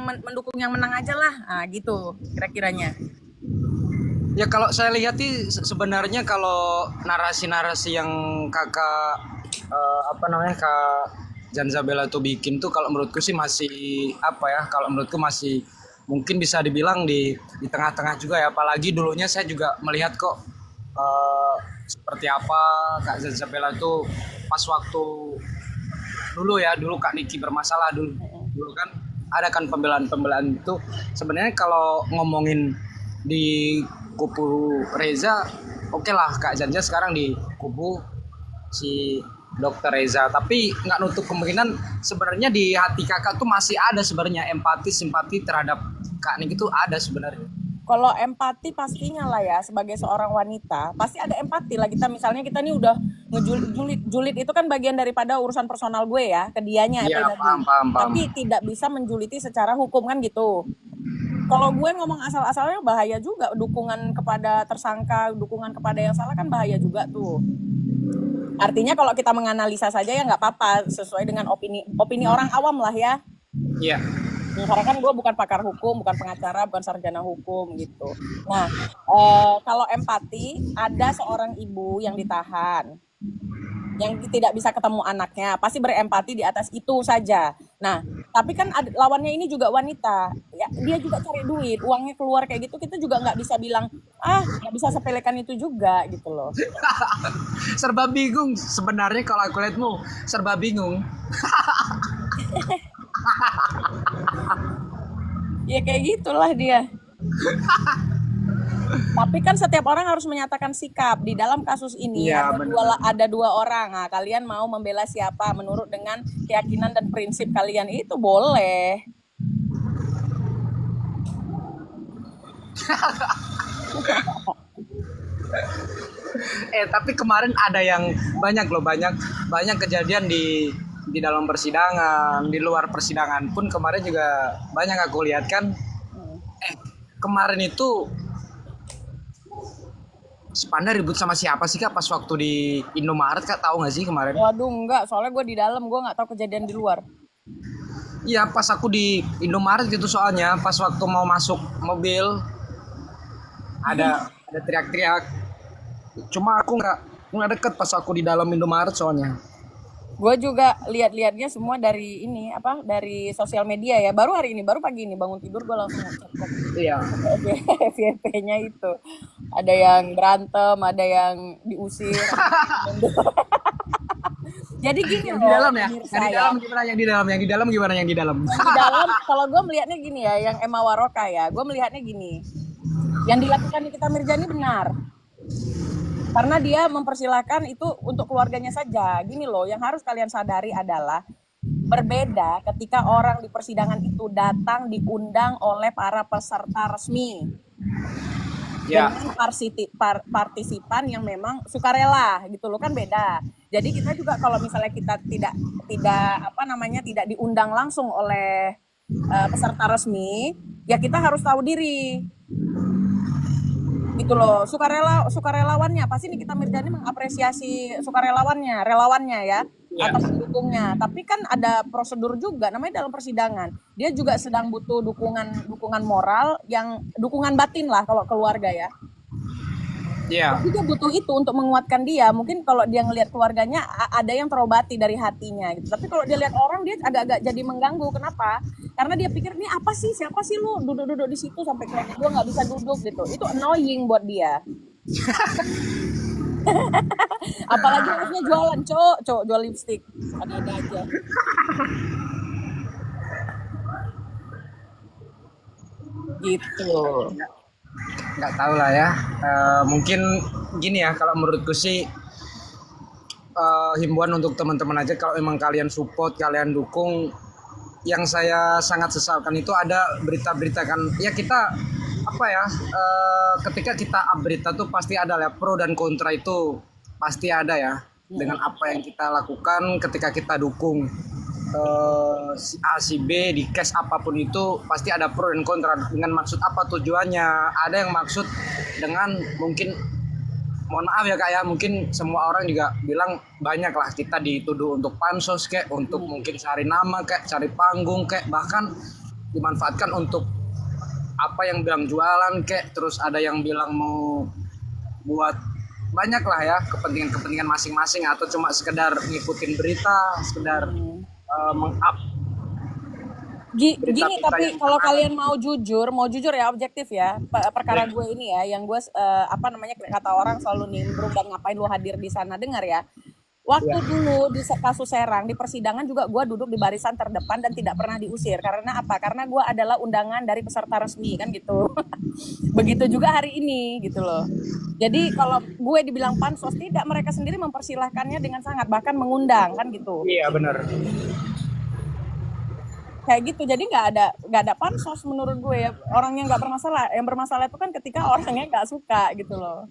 mendukung yang menang aja lah. Nah, gitu kira-kiranya. Ya kalau saya lihat sih sebenarnya kalau narasi-narasi yang kakak apa namanya kak Zanzabela itu bikin tuh kalau menurutku sih masih apa ya, kalau menurutku masih mungkin bisa dibilang di tengah-tengah juga ya, apalagi dulunya saya juga melihat kok seperti apa kak Zanzabela itu pas waktu dulu Kak Niki bermasalah dulu kan ada kan pembelaan-pembelaan itu. Sebenarnya kalau ngomongin di kubu Reza, oke lah Kak Janja sekarang di kubu si Dokter Reza, tapi nggak nutup kemungkinan sebenarnya di hati kakak tuh masih ada sebenarnya empati simpati terhadap Kak Niki itu ada sebenarnya. Kalau empati pastinya lah ya, sebagai seorang wanita pasti ada empati lah. Kita nih udah julid itu kan bagian daripada urusan personal gue ya, ke dianya Iya pribadi. paham. Tapi tidak bisa menjuliti secara hukum kan gitu. Kalau gue ngomong asal-asalnya bahaya juga, dukungan kepada tersangka, dukungan kepada yang salah kan bahaya juga tuh. Artinya kalau kita menganalisa saja ya nggak apa-apa, sesuai dengan opini orang awam lah ya. Iya. Karena kan gue bukan pakar hukum, bukan pengacara, bukan sarjana hukum gitu. Nah, kalau empati, ada seorang ibu yang ditahan, yang tidak bisa ketemu anaknya, pasti berempati di atas itu saja. Nah, tapi kan lawannya ini juga wanita, ya, dia juga cari duit, uangnya keluar kayak gitu, kita juga nggak bisa bilang, nggak bisa sepelekan itu juga gitu loh. Serba bingung sebenarnya kalau aku lihatmu, serba bingung. Ya kayak gitulah dia. Tapi kan setiap orang harus menyatakan sikap. Di dalam kasus ini Iya, ada dua orang. Nah, kalian mau membela siapa menurut dengan keyakinan dan prinsip kalian, itu boleh. Tapi kemarin ada yang banyak kejadian di dalam persidangan, di luar persidangan pun kemarin juga banyak aku lihat kan. Kemarin itu Spanda ribut sama siapa sih Kak pas waktu di Indomaret, Kak, tahu nggak sih kemarin? Waduh, enggak, soalnya gue di dalam, gue nggak tahu kejadian di luar. Iya, pas aku di Indomaret gitu, soalnya pas waktu mau masuk mobil ada teriak-teriak. Cuma aku nggak deket pas aku di dalam Indomaret soalnya. Gue juga lihat-lihatnya semua dari dari sosial media ya. Baru hari ini, baru pagi ini bangun tidur gue langsung cek Iya. FYP-nya itu. Ada yang berantem, ada yang diusir. Jadi gini Yang di dalam ya? pemirsa Yang di dalam gimana? Yang di dalam? Yang di dalam gimana? Yang di dalam? Di dalam, kalau gue melihatnya gini ya, yang Emma Waroka ya, gue melihatnya gini. Yang dilakukan Nikita Mirzani benar. Karena dia mempersilahkan itu untuk keluarganya saja. Gini loh, yang harus kalian sadari adalah berbeda ketika orang di persidangan itu datang diundang oleh para peserta resmi. Ya. Dengan partisipan yang memang sukarela gitu loh, kan beda. Jadi kita juga kalau misalnya kita tidak tidak diundang langsung oleh peserta resmi, ya kita harus tahu diri. Gitu loh, sukarelawannya pasti Nikita Mirzani mengapresiasi relawannya ya, atau pendukungnya. Tapi kan ada prosedur juga, namanya dalam persidangan. Dia juga sedang butuh dukungan moral, yang dukungan batin lah kalau keluarga ya. Iya. Dia butuh itu untuk menguatkan dia. Mungkin kalau dia ngelihat keluarganya ada yang terobati dari hatinya gitu. Tapi kalau dia lihat orang, dia agak-agak jadi mengganggu. Kenapa? Karena dia pikir, ini apa sih? Siapa sih lu duduk-duduk di situ sampai keluarga gue nggak bisa duduk gitu. Itu annoying buat dia. Apalagi harusnya jualan, cowok jual lipstick. Ada-ada aja. Gitu. Nggak tahu lah ya. Mungkin gini ya, kalau menurutku sih himbauan untuk teman-teman aja, kalau memang kalian support, kalian dukung. Yang saya sangat sesalkan itu ada berita-berita kan, ya kita ketika kita berita tuh pasti ada ya, pro dan kontra itu pasti ada ya, dengan apa yang kita lakukan ketika kita dukung si A si B di case apapun itu pasti ada pro dan kontra. Dengan maksud apa tujuannya? Ada yang maksud dengan mungkin, mohon maaf ya Kak ya, mungkin semua orang juga bilang banyak lah kita dituduh untuk pansos kayak untuk mungkin cari nama kayak cari panggung kayak bahkan dimanfaatkan untuk apa yang bilang jualan kek, terus ada yang bilang mau buat banyak lah ya kepentingan-kepentingan masing-masing, atau cuma sekedar ngikutin berita, sekedar meng-up Gini, berita-berita tapi yang kalau kemarin. kalian mau jujur ya, objektif ya, perkara gue ini ya, yang gue apa namanya, kata orang selalu nimbrung dan ngapain lu hadir di sana, dengar ya. Waktu Ya. dulu di kasus Serang di persidangan juga gue duduk di barisan terdepan dan tidak pernah diusir. Karena apa? Karena gue adalah undangan dari peserta resmi kan gitu. Begitu juga hari ini gitu loh. Jadi kalau gue dibilang pansos, tidak, mereka sendiri mempersilahkannya dengan sangat, bahkan mengundang kan gitu. Iya benar. Kayak gitu, jadi nggak ada pansos menurut gue ya. Orangnya nggak bermasalah, yang bermasalah itu kan ketika orangnya nggak suka gitu loh.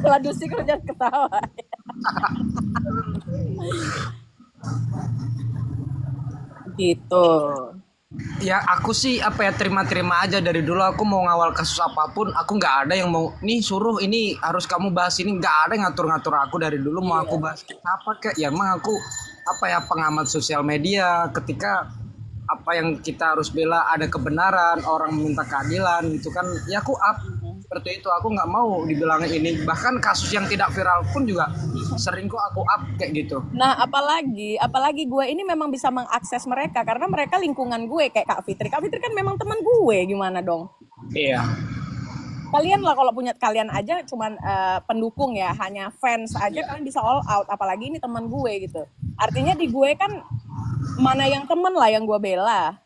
Waduh sih kalau jangan ketawa. Gitu. Ya aku sih apa ya, terima-terima aja. Dari dulu aku mau ngawal kasus apapun, aku nggak ada yang mau nih suruh ini harus kamu bahas ini, nggak ada yang ngatur-ngatur aku. Dari dulu mau aku bahas apa kayak ya, emang aku apa ya, pengamat sosial media. Ketika apa yang kita harus bela ada kebenaran, orang meminta keadilan itu kan ya aku up seperti itu. Aku nggak mau dibilangin ini, bahkan kasus yang tidak viral pun juga sering kok aku up kayak gitu. Nah, apalagi gue ini memang bisa mengakses mereka karena mereka lingkungan gue kayak Kak Fitri. Kak Fitri kan memang teman gue, gimana dong? Iya. Kalian lah kalau punya kalian aja cuman pendukung ya, hanya fans aja kalian bisa all out, apalagi ini teman gue gitu. Artinya di gue kan mana yang temen lah yang gue bela.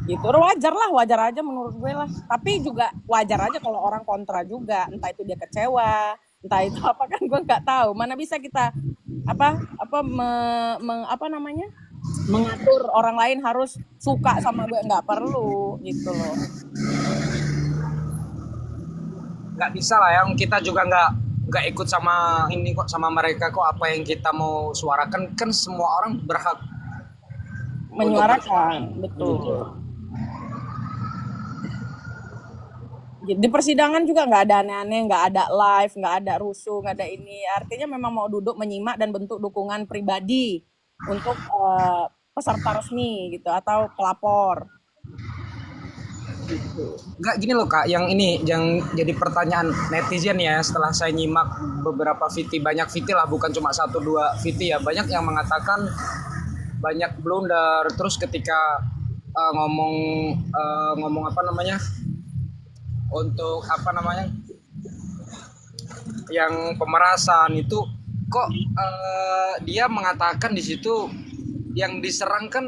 Gitu, wajar aja menurut gue lah. Tapi juga wajar aja kalau orang kontra juga, entah itu dia kecewa, entah itu apa, kan gue nggak tahu. Mana bisa kita apa namanya, mengatur orang lain harus suka sama gue, nggak perlu gitu loh. Nggak bisa lah ya, kita juga nggak ikut sama ini kok, sama mereka kok. Apa yang kita mau suarakan kan semua orang berhak Menyuarakan, betul. Di persidangan juga nggak ada aneh-aneh, nggak ada live, nggak ada rusuh, nggak ada ini. Artinya memang mau duduk menyimak dan bentuk dukungan pribadi untuk peserta resmi gitu atau pelapor. nggak gini loh Kak, yang ini yang jadi pertanyaan netizen ya. Setelah saya nyimak beberapa VT, banyak VT lah, bukan cuma 1-2 VT ya, banyak yang mengatakan banyak blunder. Terus ketika ngomong apa namanya, untuk apa namanya, yang pemerasan itu kok dia mengatakan di situ yang diserang kan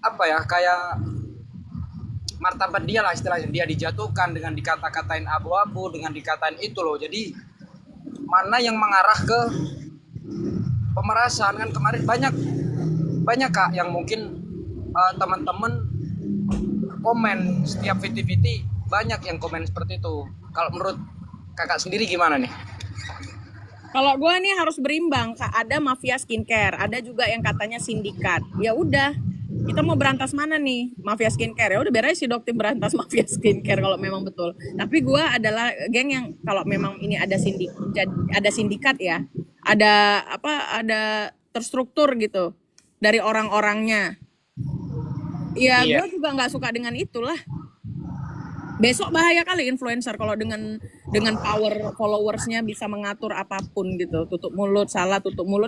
apa ya, kayak martabat dia lah istilahnya, dia dijatuhkan dengan dikata-katain abu-abu, dengan dikatain itu loh. Jadi mana yang mengarah ke pemerasan kan. Kemarin banyak Kak yang mungkin teman-teman komen setiap VT-VT, banyak yang komen seperti itu. Kalau menurut Kakak sendiri gimana nih? Kalau gue nih harus berimbang, Kak. Ada mafia skincare, ada juga yang katanya sindikat. Ya udah, kita mau berantas mana nih? Mafia skincare ya udah, biar aja si Dokter berantas mafia skincare kalau memang betul. Tapi gue adalah geng yang kalau memang ini ada sindikat ya, ada terstruktur gitu dari orang-orangnya. Ya Iya. gue juga nggak suka dengan itulah. Besok bahaya kali influencer kalau dengan power followersnya bisa mengatur apapun gitu. Tutup mulut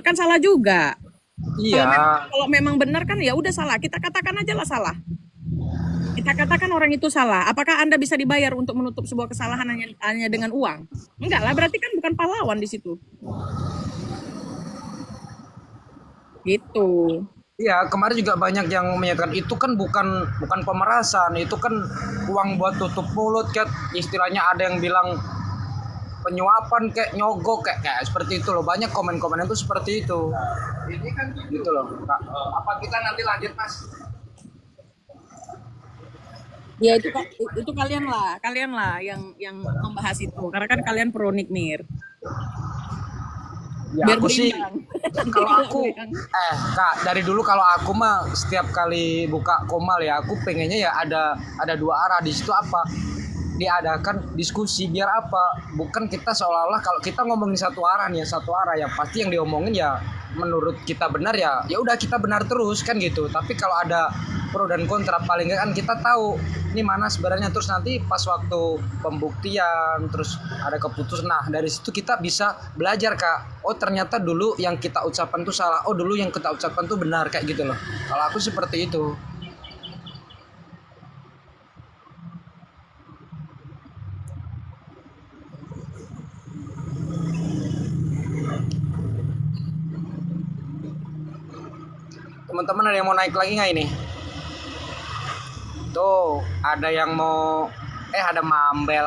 kan salah juga. Iya. Kalau memang benar kan ya udah salah, kita katakan aja lah salah. Kita katakan orang itu salah. Apakah Anda bisa dibayar untuk menutup sebuah kesalahan hanya dengan uang? Enggak lah, berarti kan bukan pahlawan di situ. Gitu. Iya, kemarin juga banyak yang menyatakan itu kan bukan pemerasan, itu kan uang buat tutup mulut, kayak istilahnya ada yang bilang penyuapan, kayak nyogok, kayak seperti itu loh. Banyak komen-komen itu seperti itu. Ini kan gitu loh, Kak. Apa kita nanti lanjut, Mas? Ya itu kalian lah yang membahas itu, karena kan kalian pro Nikmir. Ya, Biar aku sih berimbang. kalau aku Kak, dari dulu kalau aku mah setiap kali buka Komal ya, aku pengennya ya ada dua arah di situ. Apa, diadakan diskusi, biar apa, bukan kita seolah-olah kalau kita ngomongin satu arah ya pasti yang diomongin ya menurut kita benar ya ya udah kita benar terus kan gitu. Tapi kalau ada pro dan kontra paling nggak kan kita tahu ini mana sebenarnya, terus nanti pas waktu pembuktian terus ada keputusan, nah dari situ kita bisa belajar Kak, oh ternyata dulu yang kita ucapkan tuh salah, oh dulu yang kita ucapkan tuh benar, kayak gitu loh. Kalau aku seperti itu. Teman-teman ada yang mau naik lagi nggak ini? Tuh ada yang mau, ada Mambel.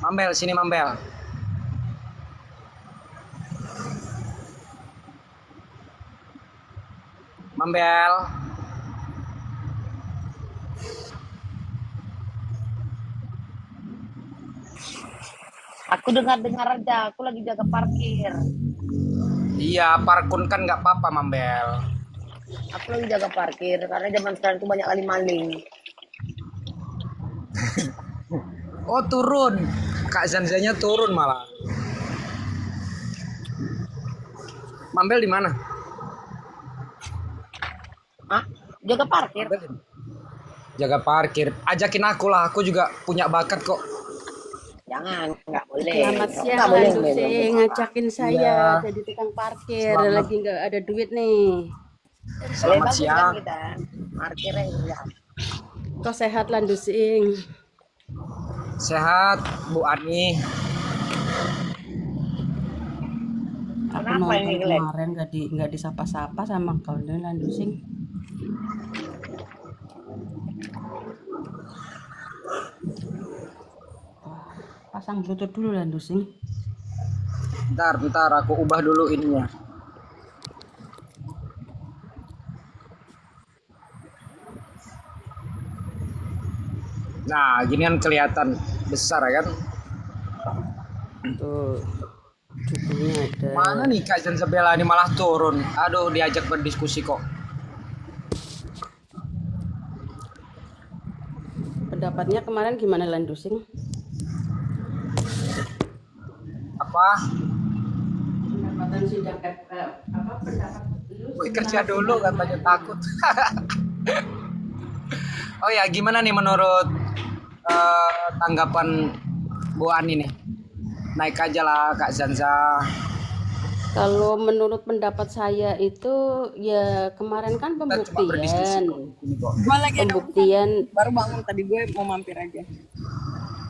Mambel sini Mambel. Mambel. Aku dengar-dengar aja, aku lagi jaga parkir. Iya parkun kan nggak apa-apa Mambel. Aku lagi jaga parkir karena zaman sekarang itu banyak kali maling. Oh turun, Kak Zanzanya turun malah. Mambel di mana? Hah? Jaga parkir. Mambel di- Jaga parkir. Ajakin aku lah, aku juga punya bakat kok. Jangan, nggak boleh. Selamat siang, Nggak boleh, Landu nggak boleh. sih ngajakin saya Iya. jadi tukang parkir, Selamat. lagi nggak ada duit nih. Selamat Bagus siang. kan kita. Parkirnya ya. Kok sehat Landu Sing? Sehat Bu Ani. Aku Kenapa ini, nonton Glenn? kemarin nggak disapa-sapa sama kau nih Landu Sing. Pasang bluetooth dulu Landu Sing. Bentar aku ubah dulu ininya. Nah, gini kan kelihatan besar kan? Tuh, judulnya ada. Mana nih Kak Zanzabela ini malah turun. Aduh, diajak berdiskusi kok. Pendapatnya kemarin gimana Landu Sing? Apa? Pendapatan sidang apa pendapat lu? Gue kerja dulu katanya takut. Oh ya, gimana nih menurut tanggapan Bu Ani nih? Naik aja lah Kak Zanza. Kalau menurut pendapat saya itu ya kemarin kan Kita cuma berdiskusi pembuktian. kok. Ini kok. Gue lagi ada Pembuktian baru bangun tadi, gue mau mampir aja.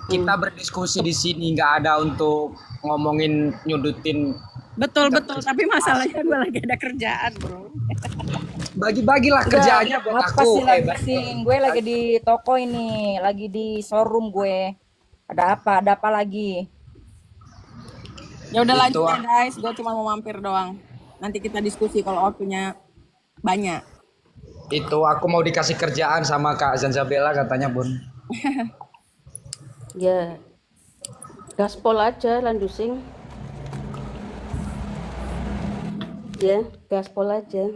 Kita berdiskusi di sini, nggak ada untuk ngomongin nyudutin. Betul, tapi masalahnya gue lagi ada kerjaan, bro. Bagi-bagilah kerjaannya buat Apa aku. sih lagi sing? Gue lagi di toko ini, lagi di showroom gue. Ada apa? Ada apa lagi? Ya udah Gitu, lanjut ya guys, gue cuma mau mampir doang. Nanti kita diskusi kalau waktunya banyak. Itu aku mau dikasih kerjaan sama Kak Zanzabela katanya Bun. ya gaspol aja Landusing. Ya, gaspol aja.